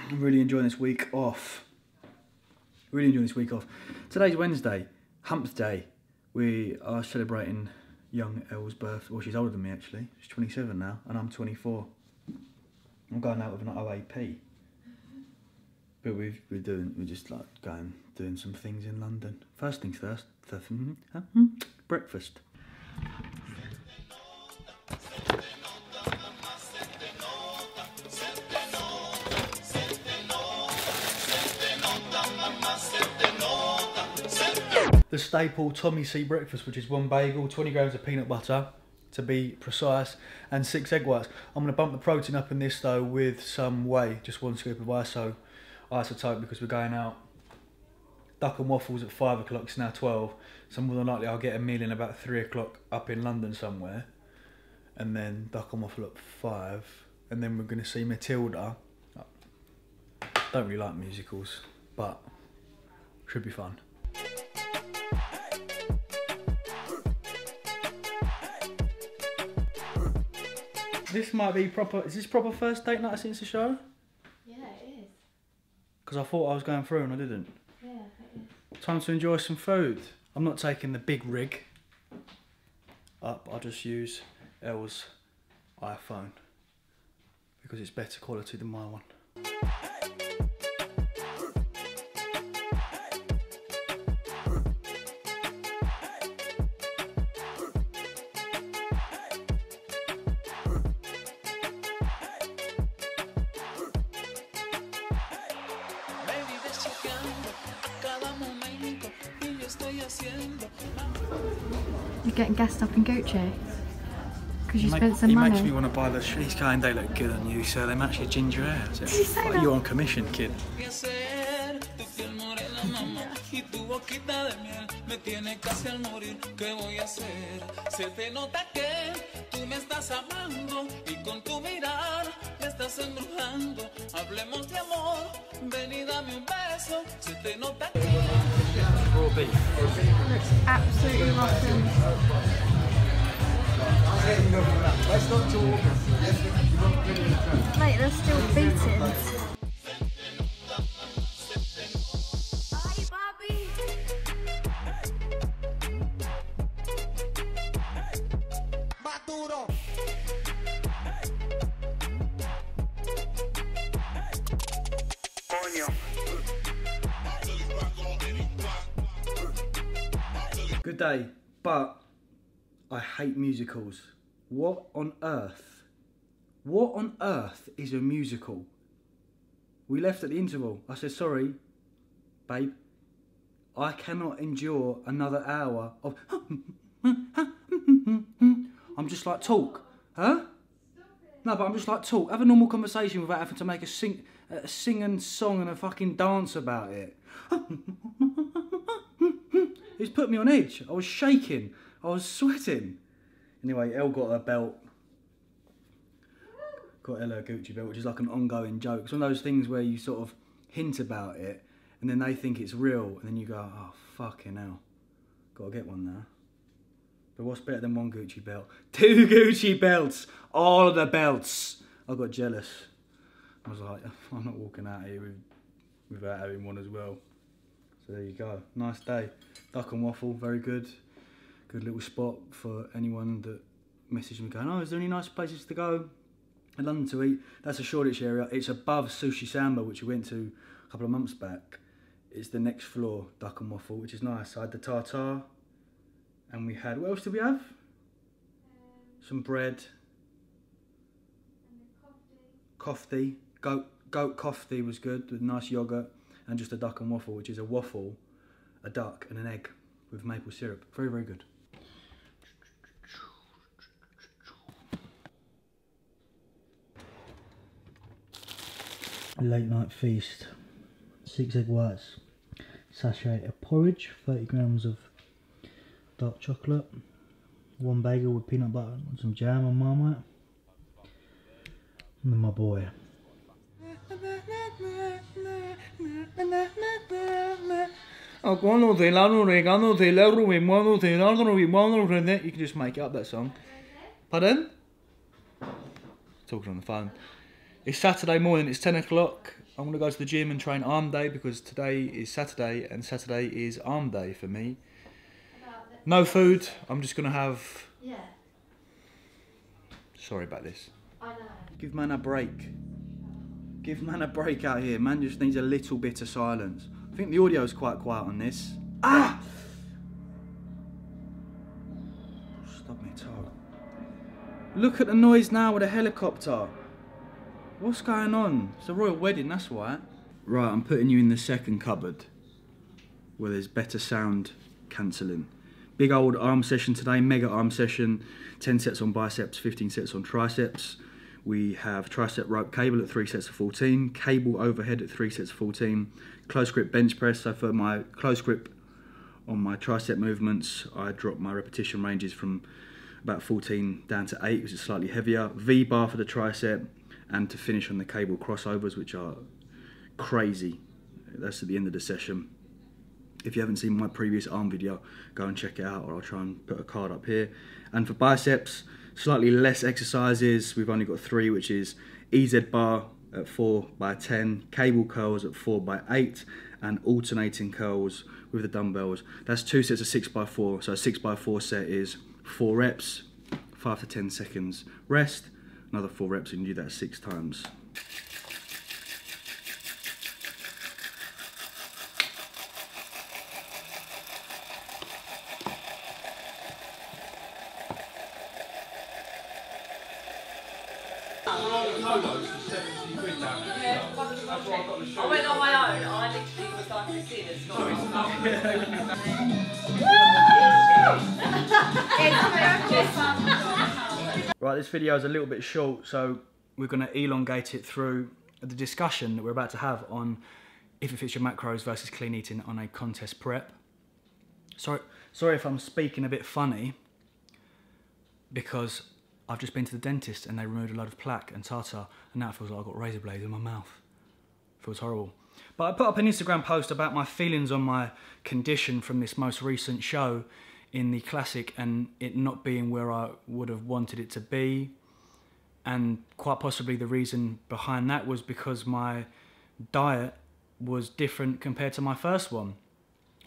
I'm really enjoying this week off. Really enjoying this week off. Today's Wednesday, Hump Day. We are celebrating young Elle's birthday. Well, she's older than me actually. She's 27 now, and I'm 24. I'm going out with an OAP. But we're just like going doing some things in London. First things first. Breakfast. The staple Tommy C breakfast, which is 1 bagel, 20 grams of peanut butter, to be precise, and 6 egg whites. I'm going to bump the protein up in this though with some whey, just 1 scoop of isotope, because we're going out. Duck and waffles at 5 o'clock, it's now 12, so more than likely I'll get a meal in about 3 o'clock up in London somewhere, and then duck and waffle at 5, and then we're going to see Matilda. Don't really like musicals, but should be fun. This might be proper. Is this proper first date night since the show? Yeah, it is. Because I thought I was going through and I didn't. Yeah, it is. Time to enjoy some food. I'm not taking the big rig up. I'll just use Elle's iPhone because it's better quality than my one. You're getting gassed up in Gucci? Because you spent some he money? He makes me want to buy the... He's going, they look good on you, so they match your ginger hair. Did you say that? You're on commission, kid. Raw beef. It looks absolutely rotten. Mate, they're still beaten. Good day, but I hate musicals. What on earth? What on earth is a musical? We left at the interval. I said, sorry, babe, I cannot endure another hour of... I'm just like, talk, huh? No, but I'm just like, talk. Have a normal conversation without having to make a sing and song and a fucking dance about it. It's put me on edge. I was shaking. I was sweating. Anyway, Elle got her belt. Got Elle a Gucci belt, which is like an ongoing joke. It's one of those things where you sort of hint about it, and then they think it's real, and then you go, oh, fucking hell. Gotta get one now. But what's better than 1 Gucci belt? 2 Gucci belts! All the belts! I got jealous. I was like, I'm not walking out here without having one as well. So there you go. Nice day. Duck and waffle, very good. Good little spot for anyone that messaged me going, oh, is there any nice places to go in London to eat? That's a Shoreditch area. It's above Sushi Samba, which we went to a couple of months back. It's the next floor, duck and waffle, which is nice. I had the tartare, and we had, what else did we have? Some bread. And kofti. Goat kofti was good, with nice yoghurt, and just a duck and waffle, which is a waffle, a duck, and an egg with maple syrup. Very, very good. Late night feast. 6 egg whites, sachet of porridge, 30 grams of dark chocolate, 1 bagel with peanut butter and some jam and marmite, and then my boy. You can just make up that song. Pardon? Talking on the phone. It's Saturday morning, it's 10 o'clock. I want to go to the gym and train arm day because today is Saturday and Saturday is arm day for me. No food. I'm just going to have... Yeah. Sorry about this. I know. Give man a break. Give man a break out here. Man just needs a little bit of silence. I think the audio is quite quiet on this. Ah! Stop me toe. Look at the noise now with a helicopter. What's going on? It's a royal wedding, that's why. Right, I'm putting you in the second cupboard where there's better sound cancelling. Big old arm session today, mega arm session. 10 sets on biceps, 15 sets on triceps. We have tricep rope cable at 3 sets of 14, cable overhead at 3 sets of 14, close grip bench press. So for my close grip on my tricep movements, I drop my repetition ranges from about 14 down to 8, which is slightly heavier. V-bar for the tricep, and to finish on the cable crossovers, which are crazy. That's at the end of the session. If you haven't seen my previous arm video, go and check it out, or I'll try and put a card up here. And for biceps, slightly less exercises. We've only got 3, which is EZ bar at 4 by 10, cable curls at 4 by 8, and alternating curls with the dumbbells. That's 2 sets of 6 by 4. So a 6 by 4 set is 4 reps, 5 to 10 seconds rest, another 4 reps, and you do that 6 times. I went on my own. I literally was like a sinner. Right, this video is a little bit short, so we're going to elongate it through the discussion that we're about to have on if it fits your macros versus clean eating on a contest prep. Sorry if I'm speaking a bit funny, because I've just been to the dentist and they removed a lot of plaque and tartar, and now it feels like I've got razor blades in my mouth. It feels horrible. But I put up an Instagram post about my feelings on my condition from this most recent show in the Classic, and it not being where I would have wanted it to be. And quite possibly the reason behind that was because my diet was different compared to my first one.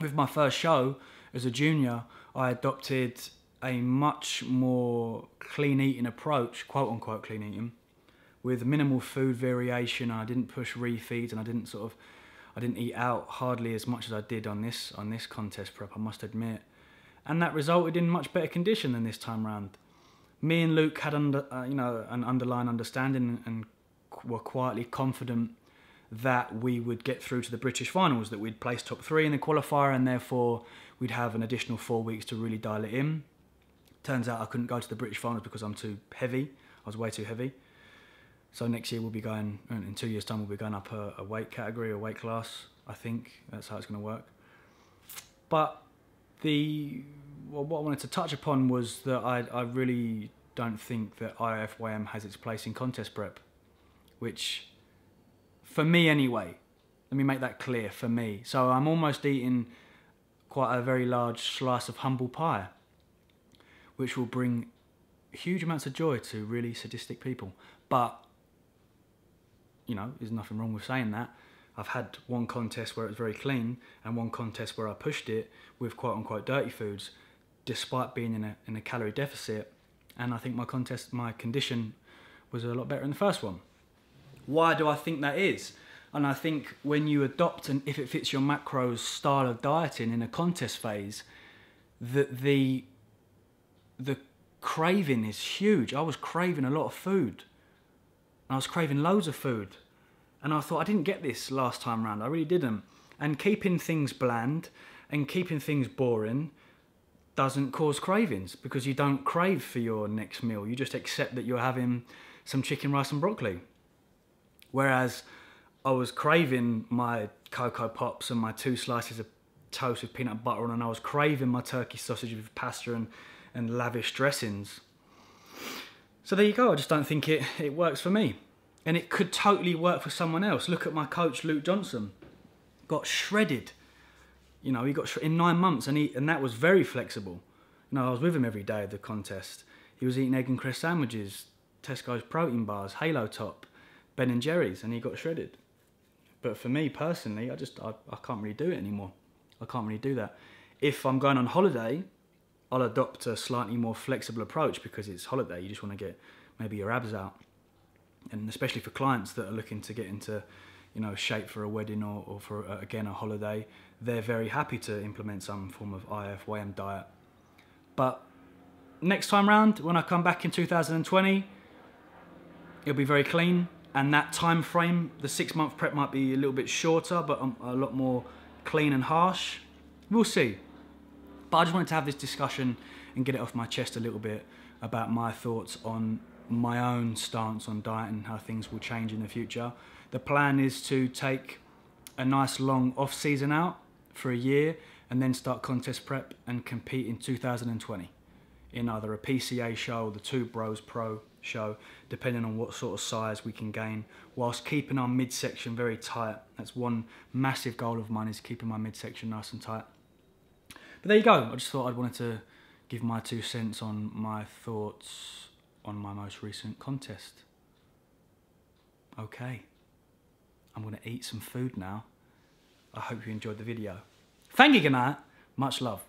With my first show as a junior, I adopted a much more clean eating approach, quote unquote clean eating, with minimal food variation. I didn't push refeeds, and I didn't eat out hardly as much as I did on this contest prep, I must admit. And that resulted in much better condition than this time round. Me and Luke had an underlying understanding and were quietly confident that we would get through to the British finals, that we'd place top 3 in the qualifier, and therefore we'd have an additional 4 weeks to really dial it in. Turns out I couldn't go to the British finals because I'm too heavy. I was way too heavy. So next year we'll be going, in 2 years' time, we'll be going up a weight category, a weight class, I think. That's how it's going to work. But what I wanted to touch upon was that I really don't think that IIFYM has its place in contest prep, which, for me anyway, let me make that clear, for me. So I'm almost eating quite a very large slice of humble pie, which will bring huge amounts of joy to really sadistic people. But, you know, there's nothing wrong with saying that. I've had one contest where it was very clean and one contest where I pushed it with quote-unquote dirty foods, despite being in a calorie deficit. And I think my condition was a lot better in the first one. Why do I think that is? And I think when you adopt an if it fits your macros style of dieting in a contest phase, that the craving is huge. I was craving a lot of food. I was craving loads of food. And I thought, I didn't get this last time round. I really didn't. And keeping things bland and keeping things boring doesn't cause cravings, because you don't crave for your next meal. You just accept that you're having some chicken, rice and broccoli. Whereas I was craving my Cocoa Pops and my 2 slices of toast with peanut butter on, and I was craving my turkey sausage with pasta and lavish dressings. So there you go. I just don't think it works for me. And it could totally work for someone else. Look at my coach, Luke Johnson. Got shredded. You know, he got in 9 months, and that was very flexible. You know, I was with him every day of the contest. He was eating egg and cress sandwiches, Tesco's protein bars, Halo Top, Ben & Jerry's, and he got shredded. But for me personally, I can't really do it anymore. I can't really do that. If I'm going on holiday, I'll adopt a slightly more flexible approach because it's holiday. You just want to get maybe your abs out. And especially for clients that are looking to get into, you know, shape for a wedding or for, again, a holiday, they're very happy to implement some form of IIFYM diet. But next time round, when I come back in 2020, it'll be very clean. And that time frame, the 6-month prep might be a little bit shorter, but a lot more clean and harsh. We'll see. But I just wanted to have this discussion and get it off my chest a little bit about my thoughts on my own stance on diet and how things will change in the future. The plan is to take a nice long off season out for a year and then start contest prep and compete in 2020 in either a PCA show or the Two Bros Pro show, depending on what sort of size we can gain, whilst keeping our midsection very tight. That's one massive goal of mine, is keeping my midsection nice and tight. But there you go. I just thought I'd wanted to give my 2 cents on my thoughts on my most recent contest. Okay, I'm going to eat some food now. I hope you enjoyed the video. Thank you, good night. Much love.